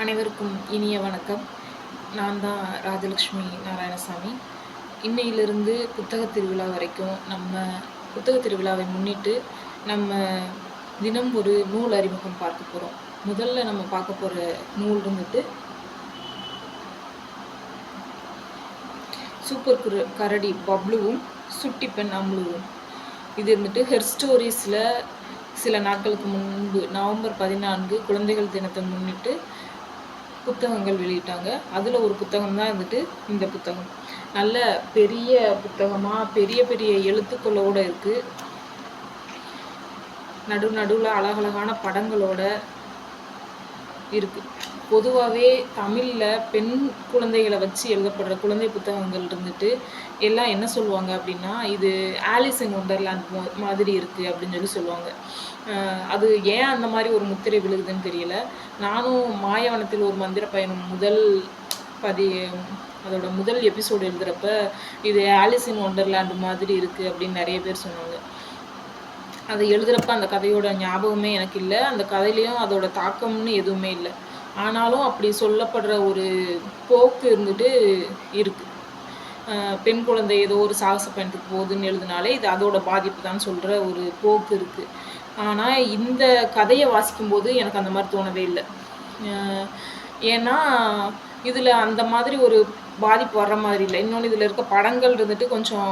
அனைவருக்கும் இனிய வணக்கம். நான் தான் ராஜலக்ஷ்மி நாராயணசாமி. இன்னையிலிருந்து புத்தகத் திருவிழா வரைக்கும் நம்ம புத்தகத் திருவிழாவை முன்னிட்டு நம்ம தினம் ஒரு நூல் அறிமுகம் பார்க்க போகிறோம். முதல்ல நம்ம பார்க்க போகிற நூல் வந்துட்டு சூப்பர் கரடி பப்ளுவும் சுட்டி பெண் அம்லுவும். இது வந்துட்டு ஹெர் ஸ்டோரிஸில் சில நாட்களுக்கு முன்பு நவம்பர் 14 குழந்தைகள் தினத்தை முன்னிட்டு புத்தகங்கள் வெளியிட்டாங்க. அதில் ஒரு புத்தகம் தான் வந்துட்டு இந்த புத்தகம். நல்ல பெரிய புத்தகமாக பெரிய பெரிய எழுத்துக்களோடு இருக்குது. நடுவில் அழகழகான படங்களோட இருக்குது. பொதுவாகவே தமிழில் பெண் குழந்தைகளை வச்சு எழுதப்படுற குழந்தை புத்தகங்கள் இருந்துட்டு எல்லாம் என்ன சொல்லுவாங்க அப்படின்னா, இது ஆலிஸ் இன் ஒண்டர்லேண்ட் மாதிரி இருக்குது அப்படின்னு சொல்லுவாங்க. அது ஏன் அந்த மாதிரி ஒரு முத்திரை விழுகுதுன்னு தெரியல. நானும் மாயவனத்தில் ஒரு மந்திர பயணம் அதோட முதல் எபிசோடு எழுதுகிறப்ப இது ஆலிஸ் இன் ஒண்டர்லேண்ட் மாதிரி இருக்குது அப்படின்னு நிறைய பேர் சொன்னாங்க. அதை எழுதுகிறப்ப அந்த கதையோட ஞாபகமே எனக்கு இல்லை. அந்த கதையிலையும் அதோட தாக்கம்னு எதுவுமே இல்லை. ஆனாலும் அப்படி சொல்லப்படுற ஒரு போக்கு இருந்துட்டு இருக்குது. பெண் குழந்தை ஏதோ ஒரு சாகச பயணத்துக்கு போகுதுன்னு எழுதினாலே இது அதோட பாதிப்பு தான் சொல்கிற ஒரு போக்கு இருக்குது. ஆனால் இந்த கதையை வாசிக்கும்போது எனக்கு அந்த மாதிரி தோணவே இல்லை. ஏன்னா இதில் அந்த மாதிரி ஒரு பாதிப்பு வர்ற மாதிரி இல்லை. இன்னொன்று இதில் இருக்க படங்கள் இருந்துட்டு கொஞ்சம்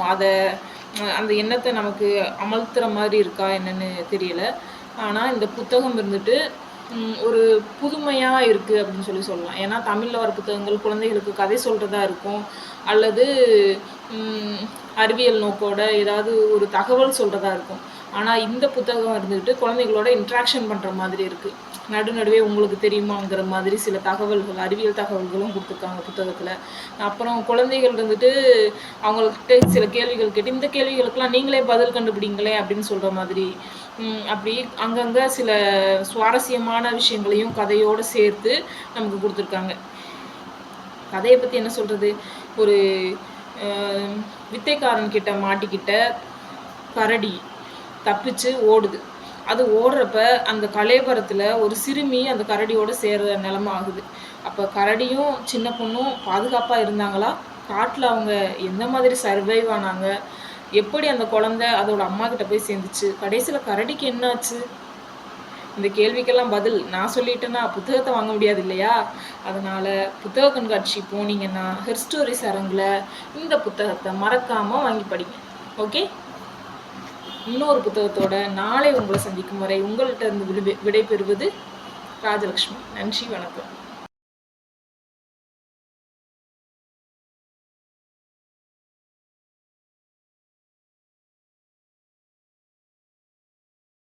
அந்த எண்ணத்தை நமக்கு அமர்த்துற மாதிரி இருக்கா என்னன்னு தெரியல. ஆனால் இந்த புத்தகம் இருந்துட்டு ஒரு புதுமையாக இருக்குது அப்படின்னு சொல்லலாம். ஏன்னா தமிழில் வர புத்தகங்கள் குழந்தைகளுக்கு கதை சொல்கிறதா இருக்கும், அல்லது அறிவியல் நோக்கோட ஏதாவது ஒரு தகவல் சொல்கிறதா இருக்கும். ஆனால் இந்த புத்தகம் இருந்துக்கிட்டு குழந்தைகளோட இன்ட்ராக்ஷன் பண்ணுற மாதிரி இருக்குது. நடுவே உங்களுக்கு தெரியுமாங்கிற மாதிரி சில தகவல்கள், அறிவியல் தகவல்களும் கொடுத்துருக்காங்க புத்தகத்தில். அப்புறம் குழந்தைகள் இருந்துட்டு அவங்கள்ட்ட சில கேள்விகள் கேட்டு இந்த கேள்விகளுக்கெல்லாம் நீங்களே பதில் கண்டுபிடிங்களே அப்படின்னு சொல்கிற மாதிரி, அப்படி அங்கங்கே சில சுவாரஸ்யமான விஷயங்களையும் கதையோடு சேர்த்து நமக்கு கொடுத்துருக்காங்க. கதையை பற்றி என்ன சொல்கிறது, ஒரு வித்தைக்காரன் கிட்ட மாட்டிக்கிட்ட கரடி தப்பிச்சு ஓடுது. அது ஓடுறப்ப அந்த கலேபரத்தில் ஒரு சிறுமி அந்த கரடியோடு சேர்ற நிலமை ஆகுது. அப்போ கரடியும் சின்ன பொண்ணும் பாதுகாப்பாக இருந்தாங்களா, காட்டில் அவங்க எந்த மாதிரி சர்வைவ் ஆனாங்க, எப்படி அந்த குழந்தை அதோட அம்மா கிட்ட போய் சேர்ந்துச்சு, கடைசியில் கரடிக்கு என்னாச்சு, இந்த கேள்விக்கெல்லாம் பதில் நான் சொல்லிட்டேன்னா புத்தகத்தை வாங்க முடியாது இல்லையா? அதனால் புத்தக கண்காட்சி போனீங்கன்னா ஹெர் ஸ்டோரிஸ் அரங்கில் இந்த புத்தகத்தை மறக்காமல் வாங்கி படிங்க. ஓகே, இன்னொரு புத்தகத்தோட நாளை உங்களை சந்திக்கும் வரை உங்கள்கிட்ட இருந்து விடைபெறுவது ராஜலக்ஷ்மி. நன்றி, வணக்கம்.